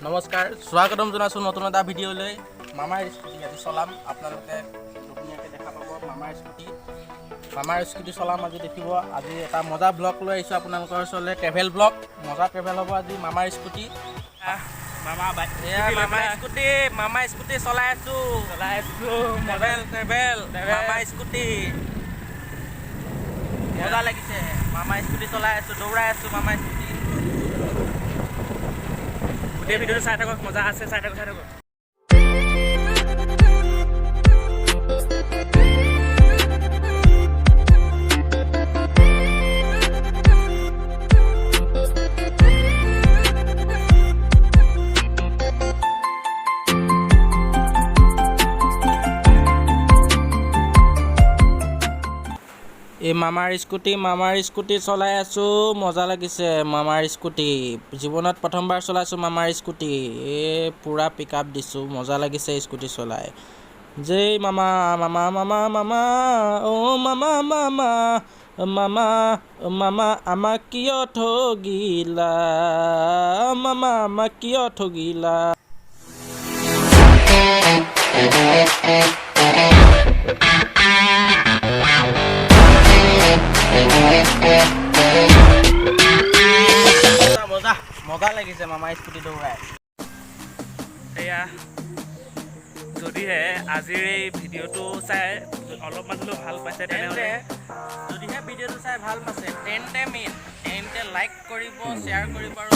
নমস্কাৰ, স্বাগতম জনাইছোঁ নতুন এটা ভিডিঅ'লৈ। মামাৰ স্কুটি আজি চলাম, আপোনালোকে ধুনীয়াকৈ দেখা পাব। মামাৰ স্কুটি চলাম আজি দেখিব। আজি এটা মজা ব্লগ লৈ আহিছোঁ আপোনালোকৰ ওচৰলৈ, ট্ৰেভেল ব্লগ। মজা ট্ৰেভেল হ'ব আজি মামাৰ স্কুটি। মামাৰ স্কুটি চলাই আছোঁ। ট্ৰেভেল মামাৰ স্কুটি মজা লাগিছে। মামাৰ স্কুটি চলাই আছোঁ, দৌৰাই আছোঁ মামাৰ স্কুটি। গোটেই ভিডিঅ'টো চাই থাকক, মজা আছে, চাই থাকক। এই মামাৰ স্কুটি চলাই আছোঁ, মজা লাগিছে। মামাৰ স্কুটি জীৱনত প্ৰথমবাৰ চলাইছোঁ মামাৰ স্কুটি। পূৰা পিক আপ দিছোঁ, মজা লাগিছে স্কুটি চলাই। যেই মামা মামা মামা মামা অ' মামা মামা মামা মামা আমাক কিয় ঠগিলা, মামা আমাক কিয় ঠগিলা। মজা লাগিছে মামাৰ স্কুটি দৌৰাই। এয়া যদিহে আজিৰ এই ভিডিঅ'টো চাই অলপমান হ'লেও ভাল পাইছে, তেনেহ'লে যদিহে ভিডিঅ'টো চাই ভাল পাইছে তেন্তে লাইক কৰিব, শ্বেয়াৰ কৰিব আৰু